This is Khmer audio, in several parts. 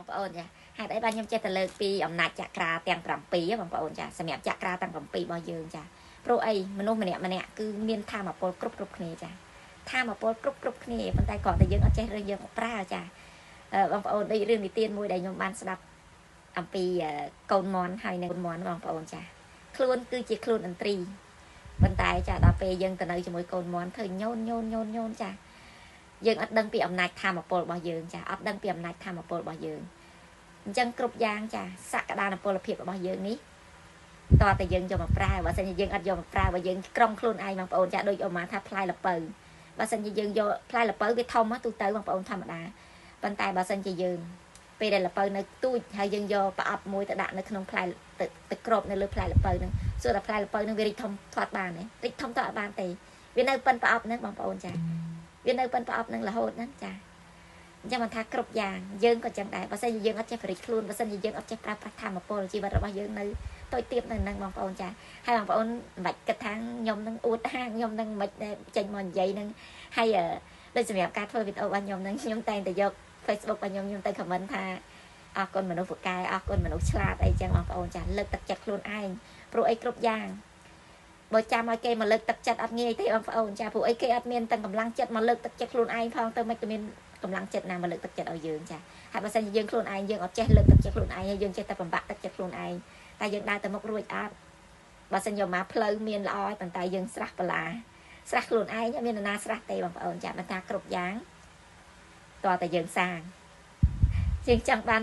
បងប្អូនចាហេតុអីបានខ្ញុំចេះតែលើកពីអំណាចចក្រាទាំង7បងប្អូនចាសម្រាប់ចក្រាទាំង7របស់យើងចាព្រោះអីមនុស្សម្នាក់គឺមានធម៌ពលគ្រប់គ្នាចាធម៌ពលគ្រប់គ្នាប៉ុន្តែគ្រាន់តែយើងអត់ចេះរើសយកមកប្រើចាបងប្អូនដូចរឿងនិទានមួយដែលខ្ញុំបានស្ដាប់អំពីកូនមន់ហើយនៅកូនមន់បងប្អូនចាខ្លួនគឺជាខ្លួនឥន្ទ្រីប៉ុន្តែចាដល់ពេលយើងទៅនៅជាមួយកូនមន់ឃើញញូនចាយើងអត់ដឹងពីអំណាចធម៌ពលរបស់យើងចាអត់ដឹងពីអំណាចធម៌ពលរបស់យើងអញ្ចឹងគ្រប់យ៉ាងចាសក្តានុពលភាពរបស់យើងនេះតើតែយើងយកមកប្រើបើសិនជាយើងអត់យកមកប្រើបើយើងក្រុមខ្លួនឯងបងប្អូនចាដូចឧបមាថាផ្លែល្ពៅបើសិនជាយើងយកផ្លែល្ពៅវាធំទូទៅបងប្អូនធម្មតាប៉ុន្តែបើសិនជាយើងពេលដែលល្ពៅនៅទូចហើយយើងយកប្រអប់មួយទៅដាក់នៅក្នុងផ្លែទៅគ្របនៅលើផ្លែល្ពៅហ្នឹងសួរតែផ្លែល្ពៅហ្នឹងវារីកធំធាត់បានទេរីកធំធាត់អត់បានទេវានៅប៉ិនប្រអប់ហ្នឹងបងប្អូនចាវានៅប៉ិនប្រអប់ហ្នឹងរហូតហ្នឹងចាអញ្ចឹងមិនថាគ្រប់យ៉ាងយើងក៏ចឹងដែរបើសិនជាយើងអត់ចេះបរិយាខ្លួនបើសិនជាយើងអត់ចេះប្រើប្រាស់ធម៌ពលជីវិតរបស់យើងនៅតូចទាបនៅហ្នឹងបងប្អូនចាហើយបងប្អូនមិនគិតថាខ្ញុំនឹងអួតហាងខ្ញុំនឹងមិនចេញមកនិយាយហ្នឹងហើយដូចសម្រាប់ការធ្វើវីដេអូរបស់ខ្ញុំហ្នឹងខ្ញុំតែងតែយក Facebook របស់ខ្ញុំទៅ comment ថាអរគុណមនុស្សពូកែអរគុណមនុស្សឆ្លាតអីចឹងបងប្អូនចាលើកទឹកចិត្តខ្លួនឯងព្រោះអីគ្រប់យ៉ាងបើចាំឲ្យគេមកលើកទឹកចិត្តអត់ងាយទេបងប្អូនចាព្រោះអីគេអត់មានទាំងកម្លាំងចិត្តមកលើកទឹកចិត្តខ្លួនឯងផងទៅមិនមានកម្លាំងចិត្តណាមកលើកទឹកចិត្តឲ្យយើងចាហើយបើសិនជាយើងខ្លួនឯងយើងអត់ចេះលើកទឹកចិត្តខ្លួនឯងហើយយើងចេះតែបំបាក់ទឹកចិត្តខ្លួនឯងតែយើងដើរទៅមុខរួចអត់បើសិនយកមកផ្លូវមានល្អប៉ុន្តែយើងស្រះបលាស្រះខ្លួនឯងមាននរណាស្រះទេបងប្អូនចាមិនថាគ្រប់យ៉ាងតើតែយើងសាងយើងចង់បាន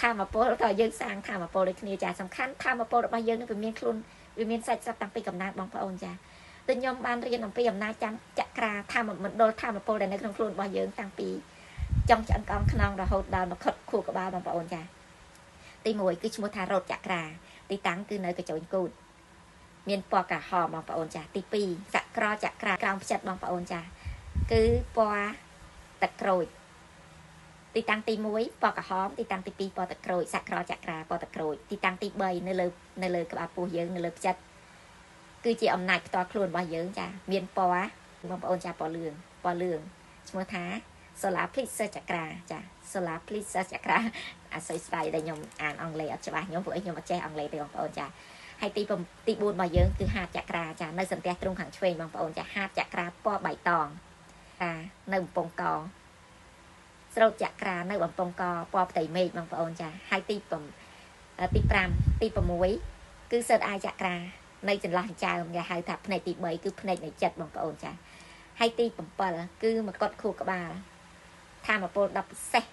ធម៌ពលតើយើងសាងធម៌ពលដូចគ្នាចាសំខាន់ធម៌ពលរបស់យើងនឹងវាមានខ្លួនវាមានសាច់ស្រាប់តាំងពីកំណើតបងប្អូនចាតែខ្ញុំបានរៀនអំពីអំណាចចក្រាធម៌មណ្ឌលធម៌ពលដែលនៅក្នុងខ្លួនរបស់យើងតាំងពីចុងឆ្អឹងក្អមខ្នងរហូតដល់មកខុតខួរក្បាលបងប្អូនចាទី1គឺឈ្មោះថារោទចក្រាទីតាំងគឺនៅកញ្ចូនគូតមានពណ៌ក្រហមបងប្អូនចាទី2សក្រចក្រាក្រោមផ្ចិតបងប្អូនចាគឺពណ៌ទឹកក្រូចទីតាំងទី1ពណ៌ក្រហមទីតាំងទី2ពណ៌ទឹកក្រូចសក្រចក្រាពណ៌ទឹកក្រូចទីតាំងទី3នៅលើក្បាលពោះយើងនៅលើផ្ចិតគឺជាអំណាចផ្ទាល់ខ្លួនរបស់យើងចាមានពណ៌បងប្អូនចាពណ៌លឿងឈ្មោះថា Solar Plexus ចក្រាចា Solar Plexus ចក្រាអាស័យស្ដាយដែលខ្ញុំអានអង់គ្លេសអត់ច្បាស់ខ្ញុំព្រោះខ្ញុំអត់ចេះអង់គ្លេសទេបងប្អូនចាហើយទី4របស់យើងគឺហាតចក្រាចានៅសន្ទះទ្រូងខាងឆ្វេងបងប្អូនចាហាតចក្រាពណ៌បៃតងនៅបំពង់កស្រោតចក្រានៅបំពង់កពណ៌ផ្ទៃមេឃបងប្អូនចាហើយទី5ទី6គឺសិតអាយចក្រានៅចន្លោះចើមគេហៅថាផ្នែកទី3គឺផ្នែកនៃចិត្តបងប្អូនចាហើយទី7គឺមកុដខួរក្បាលធម៌ពល10ពិសេស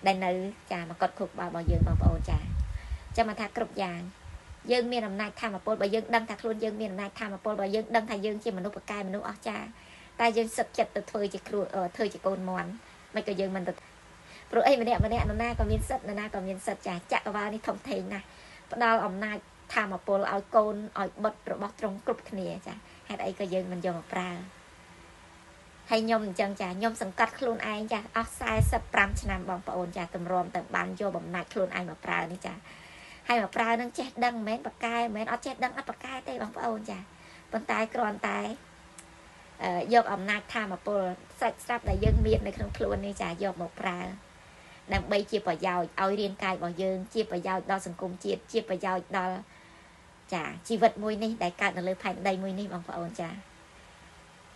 ដែលនៅចាមកុដខួរក្បាលរបស់យើងបងប្អូនចាចាំមកថាគ្រប់យ៉ាងយើងមានអំណាចធម៌ពលបើយើងដឹងថាខ្លួនយើងមានអំណាចធម៌ពលបើយើងដឹងថាយើងជាមនុស្សប្រកែមនុស្សអស្ចារ្យតែយើងសឹកចិត្តទៅធ្វើជាកូនមន់មិនក៏យើងមិនទៅព្រោះអីម្នាក់នរណាក៏មានសិទ្ធនរណាក៏មានសិទ្ធចាចក្រវាលនេះធំធេងណាស់ផ្ដល់អំណាចធម៌ពលឲ្យកូនឲ្យបុត្ររបស់ទ្រង់គ្រប់គ្នាចាហេតុអីក៏យើងមិនយកមកប្រើហើយខ្ញុំអញ្ចឹងចាខ្ញុំសង្កត់ខ្លួនឯងចាអស់45ឆ្នាំបងប្អូនចាទម្រាំតែបានយកបំណាច់ខ្លួនឯងមកប្រើនេះចាហើយមកប្រើនឹងចេះដឹងមិនមែនបកកែមិនមែនអត់ចេះដឹងអត់បកកែទេបងប្អូនចាប៉ុន្តែគ្រាន់តែយកអំណាចធម៌ពលសាច់ស្រាប់ដែលយើងមាននៅក្នុងខ្លួននេះចាយកមកប្រើដើម្បីជាប្រយោជន៍ឲ្យរាងកាយរបស់យើងជាប្រយោជន៍ដល់សង្គមជាតិជាប្រយោជន៍ដល់ចាជីវិតមួយនេះដែលកើតនៅលើផែនដីមួយនេះបងប្អូនចា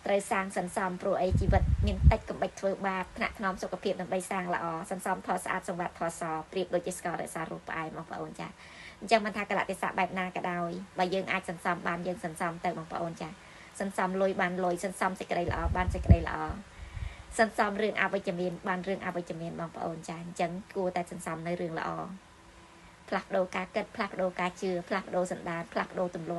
ត្រូវសាងសន្សំព្រោះអីជីវិតមានតិចកំបិចធ្វើបាបថ្នាក់ថ្នមសុខភាពដើម្បីសាងល្អសន្សំធម៌ស្អាតសម្បត្តិធម៌សប្រៀបដូចជាស្កររក្សារូបផ្អែមបងប្អូនចាអញ្ចឹងមិនថាកលៈទេសៈបែបណាក៏ដោយបើយើងអាចសន្សំបានយើងសន្សំទៅបងប្អូនចាសន្សំលុយបានលុយសន្សំសេចក្តីល្អបានសេចក្តីល្អសន្សំរឿងអវិជ្ជមានបានរឿងអវិជ្ជមានបងប្អូនចាអញ្ចឹងគួរតែសន្សំនៅរឿងល្អផ្លាស់ប្ដូរការគិតផ្លាស់ប្ដូរការជឿផ្លាស់ប្ដូរសន្តានផ្លាស់ប្ដូរទម្លាប់